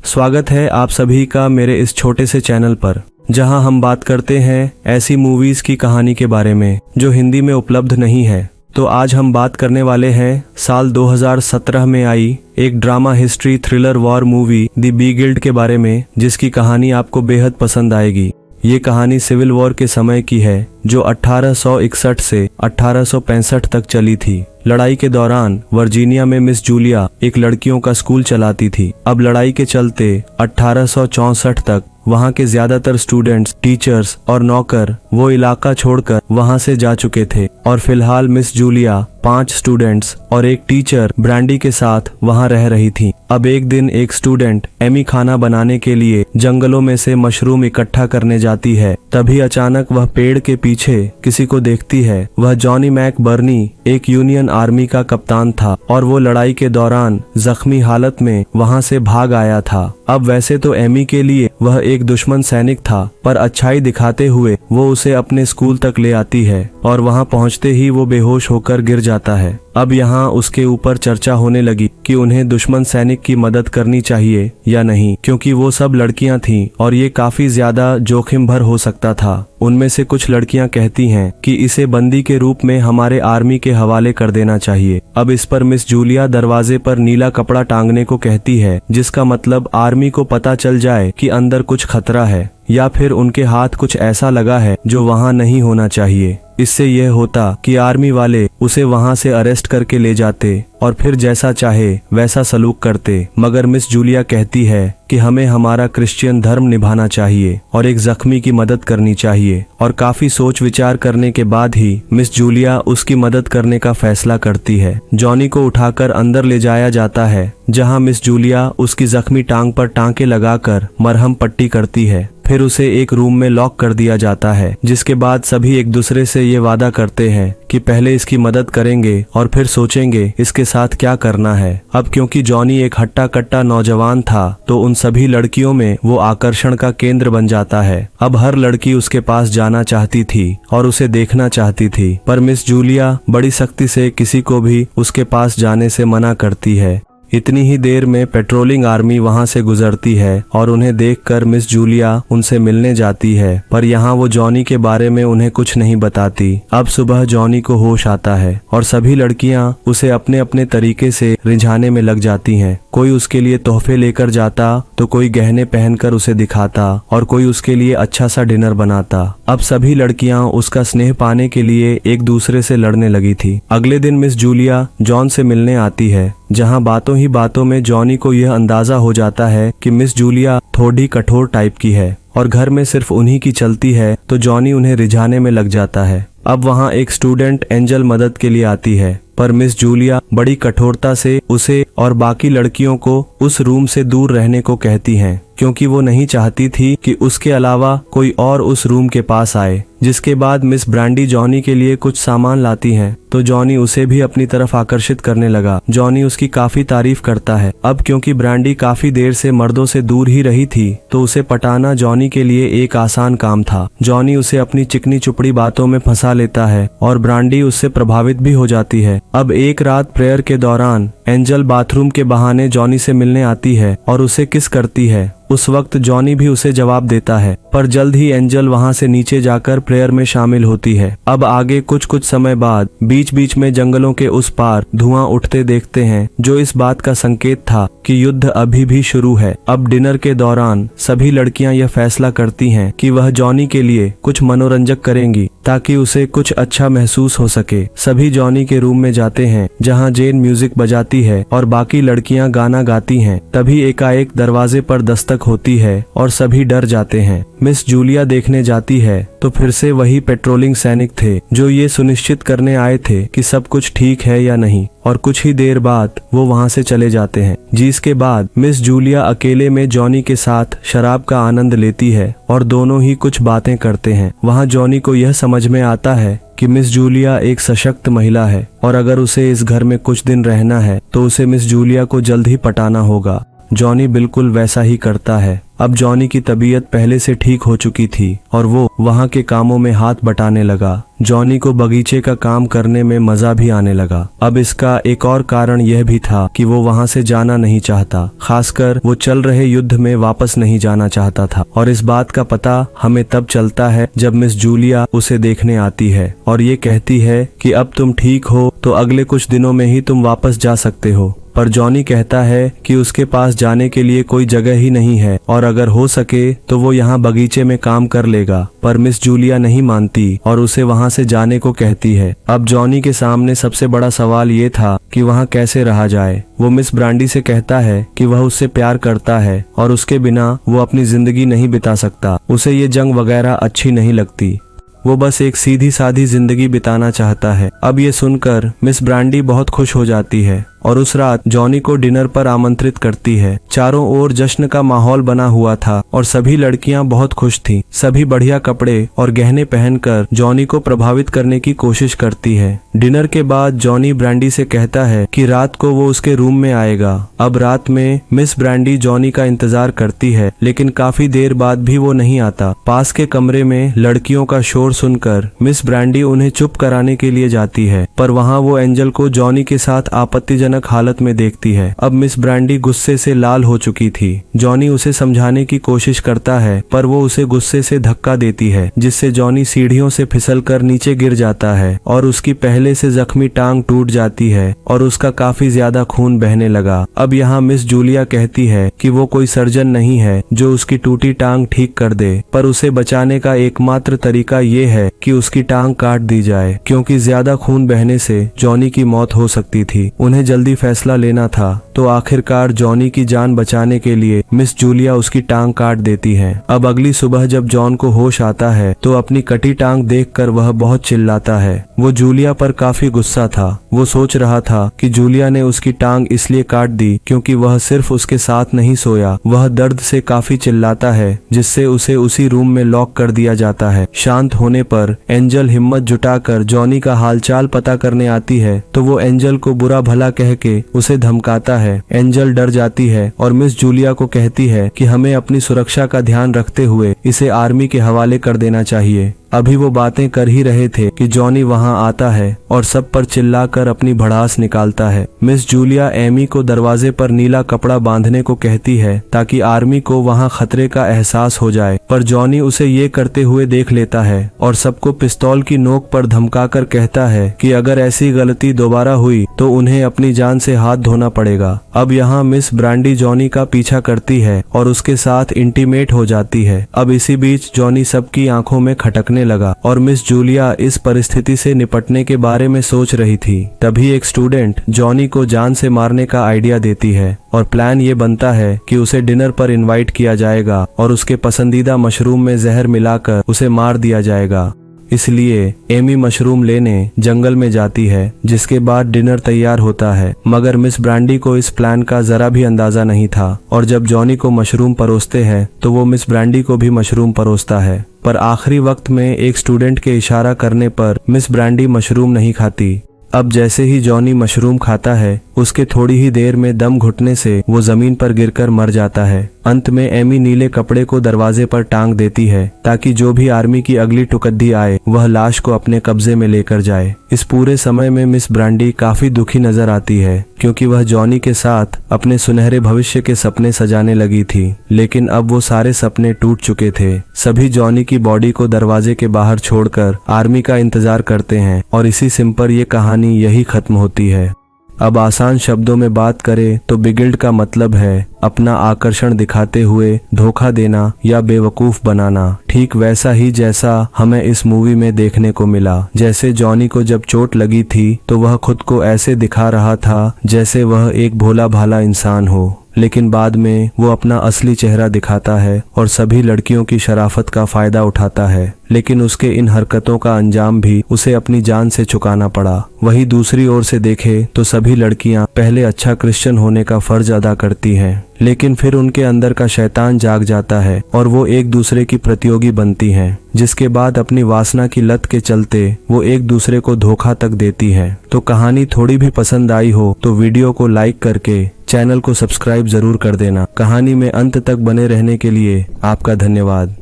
स्वागत है आप सभी का मेरे इस छोटे से चैनल पर, जहां हम बात करते हैं ऐसी मूवीज की कहानी के बारे में जो हिंदी में उपलब्ध नहीं है। तो आज हम बात करने वाले हैं साल 2017 में आई एक drama history thriller war movie the Beguiled के बारे में, जिसकी कहानी आपको बेहद पसंद आएगी। ये कहानी सिविल वॉर के समय की है जो 1861 से 1865 तक चली थी। लड़ाई के दौरान वर्जीनिया में मिस जूलिया एक लड़कियों का स्कूल चलाती थी। अब लड़ाई के चलते 1864 तक वहाँ के ज्यादातर स्टूडेंट्स, टीचर्स और नौकर वो इलाका छोड़कर वहाँ से जा चुके थे और फिलहाल मिस जूलिया 5 स्टूडेंट्स और एक टीचर ब्रांडी के साथ वहाँ रह रही थी। अब एक दिन एक स्टूडेंट एमी खाना बनाने के लिए जंगलों में से मशरूम इकट्ठा करने जाती है। तभी अचानक वह पेड़ के पीछे किसी को देखती है। वह जॉनी मैक बर्नी एक यूनियन आर्मी का कप्तान था और वो लड़ाई के दौरान जख्मी हालत में वहाँ से भाग आया था। अब वैसे तो एमी के लिए वह एक दुश्मन सैनिक था, पर अच्छाई दिखाते हुए वो उसे अपने स्कूल तक ले आती है और वहाँ पहुँचते ही वो बेहोश होकर गिर जाता है। अब यहाँ उसके ऊपर चर्चा होने लगी कि उन्हें दुश्मन सैनिक की मदद करनी चाहिए या नहीं, क्योंकि वो सब लड़कियां थीं और ये काफी ज्यादा जोखिम भर हो सकता था। उनमें से कुछ लड़कियां कहती हैं कि इसे बंदी के रूप में हमारे आर्मी के हवाले कर देना चाहिए। अब इस पर मिस जूलिया दरवाजे पर नीला कपड़ा टांगने को कहती है, जिसका मतलब आर्मी को पता चल जाए कि अंदर कुछ खतरा है या फिर उनके हाथ कुछ ऐसा लगा है जो वहाँ नहीं होना चाहिए। इससे यह होता कि आर्मी वाले उसे वहाँ से अरेस्ट करके ले जाते और फिर जैसा चाहे वैसा सलूक करते। मगर मिस जूलिया कहती है कि हमें हमारा क्रिश्चियन धर्म निभाना चाहिए और एक जख्मी की मदद करनी चाहिए। और काफी सोच विचार करने के बाद ही मिस जूलिया उसकी मदद करने का फैसला करती है। जॉनी को उठाकर अंदर ले जाया जाता है, जहां मिस जूलिया उसकी जख्मी टांग पर टांके लगाकर मरहम पट्टी करती है। फिर उसे एक रूम में लॉक कर दिया जाता है, जिसके बाद सभी एक दूसरे से ये वादा करते हैं कि पहले इसकी मदद करेंगे और फिर सोचेंगे इसके साथ क्या करना है। अब क्योंकि जॉनी एक हट्टा कट्टा नौजवान था, तो उन सभी लड़कियों में वो आकर्षण का केंद्र बन जाता है। अब हर लड़की उसके पास जाना चाहती थी और उसे देखना चाहती थी, पर मिस जूलिया बड़ी सख्ती से किसी को भी उसके पास जाने से मना करती है। इतनी ही देर में पेट्रोलिंग आर्मी वहां से गुजरती है और उन्हें देखकर मिस जूलिया उनसे मिलने जाती है, पर यहाँ वो जॉनी के बारे में उन्हें कुछ नहीं बताती। अब सुबह जॉनी को होश आता है और सभी लड़कियां उसे अपने अपने तरीके से रिझाने में लग जाती हैं। कोई उसके लिए तोहफे लेकर जाता तो कोई गहने पहनकर उसे दिखाता और कोई उसके लिए अच्छा सा डिनर बनाता। अब सभी लड़कियां उसका स्नेह पाने के लिए एक दूसरे से लड़ने लगी थी। अगले दिन मिस जूलिया जॉन से मिलने आती है, जहां बातों ही बातों में जॉनी को यह अंदाजा हो जाता है कि मिस जूलिया थोड़ी कठोर टाइप की है और घर में सिर्फ उन्हीं की चलती है, तो जॉनी उन्हें रिझाने में लग जाता है। अब वहां एक स्टूडेंट एंजल मदद के लिए आती है, पर मिस जूलिया बड़ी कठोरता से उसे और बाकी लड़कियों को उस रूम से दूर रहने को कहती हैं, क्योंकि वो नहीं चाहती थी कि उसके अलावा कोई और उस रूम के पास आए। जिसके बाद मिस ब्रांडी जॉनी के लिए कुछ सामान लाती हैं, तो जॉनी उसे भी अपनी तरफ आकर्षित करने लगा। जॉनी उसकी काफी तारीफ करता है। अब क्योंकि ब्रांडी काफी देर से मर्दों से दूर ही रही थी, तो उसे पटाना जॉनी के लिए एक आसान काम था। जॉनी उसे अपनी चिकनी चुपड़ी बातों में फंसा लेता है और ब्रांडी उससे प्रभावित भी हो जाती है। अब एक रात प्रेयर के दौरान एंजल बाथरूम के बहाने जॉनी से मिलने आती है और उसे किस करती है। उस वक्त जॉनी भी उसे जवाब देता है, पर जल्द ही एंजल वहां से नीचे जाकर प्रेयर में शामिल होती है। अब आगे कुछ समय बाद बीच बीच में जंगलों के उस पार धुआं उठते देखते हैं, जो इस बात का संकेत था कि युद्ध अभी भी शुरू है। अब डिनर के दौरान सभी लड़कियां यह फैसला करती हैं कि वह जॉनी के लिए कुछ मनोरंजक करेंगी ताकि उसे कुछ अच्छा महसूस हो सके। सभी जॉनी के रूम में जाते हैं, जहां जेन म्यूजिक बजाती है और बाकी लड़कियां गाना गाती हैं। तभी एकाएक दरवाजे पर दस्तक होती है और सभी डर जाते हैं। मिस जूलिया देखने जाती है तो फिर से वही पेट्रोलिंग सैनिक थे, जो ये सुनिश्चित करने आए थे कि सब कुछ ठीक है या नहीं, और कुछ ही देर बाद वो वहां से चले जाते हैं। जिसके बाद मिस जूलिया अकेले में जॉनी के साथ शराब का आनंद लेती है और दोनों ही कुछ बातें करते हैं। वहां जॉनी को यह समझ में आता है कि मिस जूलिया एक सशक्त महिला है और अगर उसे इस घर में कुछ दिन रहना है तो उसे मिस जूलिया को जल्द ही पटाना होगा। जॉनी बिल्कुल वैसा ही करता है अब जॉनी की तबीयत पहले से ठीक हो चुकी थी और वो वहाँ के कामों में हाथ बटाने लगा। जॉनी को बगीचे का काम करने में मजा भी आने लगा। अब इसका एक और कारण यह भी था कि वो वहाँ से जाना नहीं चाहता, खासकर वो चल रहे युद्ध में वापस नहीं जाना चाहता था। और इस बात का पता हमें तब चलता है जब मिस जूलिया उसे देखने आती है और ये कहती है कि अब तुम ठीक हो तो अगले कुछ दिनों में ही तुम वापस जा सकते हो। पर जॉनी कहता है कि उसके पास जाने के लिए कोई जगह ही नहीं है और अगर हो सके तो वो यहाँ बगीचे में काम कर लेगा। पर मिस जूलिया नहीं मानती और उसे वहाँ से जाने को कहती है। अब जॉनी के सामने सबसे बड़ा सवाल ये था कि वहाँ कैसे रहा जाए। वो मिस ब्रांडी से कहता है कि वह उससे प्यार करता है और उसके बिना वो अपनी जिंदगी नहीं बिता सकता। उसे ये जंग वगैरह अच्छी नहीं लगती, वो बस एक सीधी सादी जिंदगी बिताना चाहता है। अब ये सुनकर मिस ब्रांडी बहुत खुश हो जाती है और उस रात जॉनी को डिनर पर आमंत्रित करती है। चारों ओर जश्न का माहौल बना हुआ था और सभी लड़कियां बहुत खुश थीं। सभी बढ़िया कपड़े और गहने पहनकर जॉनी को प्रभावित करने की कोशिश करती है। डिनर के बाद जॉनी ब्रांडी से कहता है कि रात को वो उसके रूम में आएगा। अब रात में मिस ब्रांडी जॉनी का इंतजार करती है, लेकिन काफी देर बाद भी वो नहीं आता। पास के कमरे में लड़कियों का शोर सुनकर मिस ब्रांडी उन्हें चुप कराने के लिए जाती है, पर वहाँ वो एंजल को जॉनी के साथ आपत्तिजनक हालत में देखती है। अब मिस ब्रांडी गुस्से से लाल हो चुकी थी। जॉनी उसे समझाने की कोशिश करता है पर वो उसे गुस्से से धक्का देती है, जिससे जॉनी सीढ़ियों से फिसलकर नीचे गिर जाता है और उसकी पहले से जख्मी टांग टूट जाती है और उसका काफी ज्यादा खून बहने लगा। अब यहाँ मिस जूलिया कहती है कि वो कोई सर्जन नहीं है जो उसकी टूटी टांग ठीक कर दे, पर उसे बचाने का एकमात्र तरीका ये है कि उसकी टांग काट दी जाए, क्योंकि ज्यादा खून बहने से जॉनी की मौत हो सकती थी। उन्हें जल्दी फैसला लेना था, तो आखिरकार जॉनी की जान बचाने के लिए मिस जूलिया उसकी टांग काट देती है। अब अगली सुबह जब जॉन को होश आता है तो अपनी कटी टांग देखकर वह बहुत चिल्लाता है। वो जूलिया पर काफी गुस्सा था। वो सोच रहा था कि जूलिया ने उसकी टांग इसलिए काट दी क्योंकि वह सिर्फ उसके साथ नहीं सोया, वह दर्द से काफी चिल्लाता है, जिससे उसे उसी रूम में लॉक कर दिया जाता है। शांत होने पर एंजल हिम्मत जुटाकर जॉनी का हालचाल पता करने आती है, तो वो एंजल को बुरा भला कह के उसे धमकाता है। एंजल डर जाती है और मिस जूलिया को कहती है कि हमें अपनी सुरक्षा का ध्यान रखते हुए इसे आर्मी के हवाले कर देना चाहिए। अभी वो बातें कर ही रहे थे कि जॉनी वहां आता है और सब पर चिल्लाकर अपनी भड़ास निकालता है। मिस जूलिया एमी को दरवाजे पर नीला कपड़ा बांधने को कहती है ताकि आर्मी को वहां खतरे का एहसास हो जाए, पर जॉनी उसे ये करते हुए देख लेता है और सबको पिस्तौल की नोक पर धमकाकर कहता है कि अगर ऐसी गलती दोबारा हुई तो उन्हें अपनी जान से हाथ धोना पड़ेगा। अब यहाँ मिस ब्रांडी जॉनी का पीछा करती है और उसके साथ इंटीमेट हो जाती है। अब इसी बीच जॉनी सबकी आंखों में खटकने लगा और मिस जूलिया इस परिस्थिति से निपटने के बारे में सोच रही थी। तभी एक स्टूडेंट जॉनी को जान से मारने का आइडिया देती है और प्लान ये बनता है कि उसे डिनर पर इनवाइट किया जाएगा और उसके पसंदीदा मशरूम में जहर मिलाकर उसे मार दिया जाएगा। इसलिए एमी मशरूम लेने जंगल में जाती है, जिसके बाद डिनर तैयार होता है। मगर मिस ब्रांडी को इस प्लान का जरा भी अंदाजा नहीं था और जब जॉनी को मशरूम परोसते हैं तो वो मिस ब्रांडी को भी मशरूम परोसता है, पर आखिरी वक्त में एक स्टूडेंट के इशारा करने पर मिस ब्रांडी मशरूम नहीं खाती। अब जैसे ही जॉनी मशरूम खाता है उसके थोड़ी ही देर में दम घुटने से वो जमीन पर गिरकर मर जाता है। अंत में एमी नीले कपड़े को दरवाजे पर टांग देती है ताकि जो भी आर्मी की अगली टुकड़ी आए वह लाश को अपने कब्जे में लेकर जाए। इस पूरे समय में मिस ब्रांडी काफी दुखी नजर आती है क्योंकि वह जॉनी के साथ अपने सुनहरे भविष्य के सपने सजाने लगी थी, लेकिन अब वो सारे सपने टूट चुके थे। सभी जॉनी की बॉडी को दरवाजे के बाहर छोड़कर आर्मी का इंतजार करते हैं और इसी सिंपल ये कहानी यही खत्म होती है। अब आसान शब्दों में बात करें तो बिगिल्ड का मतलब है अपना आकर्षण दिखाते हुए धोखा देना या बेवकूफ बनाना, ठीक वैसा ही जैसा हमें इस मूवी में देखने को मिला। जैसे जॉनी को जब चोट लगी थी तो वह खुद को ऐसे दिखा रहा था जैसे वह एक भोला भाला इंसान हो, लेकिन बाद में वो अपना असली चेहरा दिखाता है और सभी लड़कियों की शराफत का फायदा उठाता है, लेकिन उसके इन हरकतों का अंजाम भी उसे अपनी जान से चुकाना पड़ा। वहीं दूसरी ओर से देखे तो सभी लड़कियां पहले अच्छा क्रिश्चियन होने का फर्ज अदा करती हैं, लेकिन फिर उनके अंदर का शैतान जाग जाता है और वो एक दूसरे की प्रतियोगी बनती हैं, जिसके बाद अपनी वासना की लत के चलते वो एक दूसरे को धोखा तक देती है। तो कहानी थोड़ी भी पसंद आई हो तो वीडियो को लाइक करके चैनल को सब्सक्राइब जरूर कर देना। कहानी में अंत तक बने रहने के लिए आपका धन्यवाद।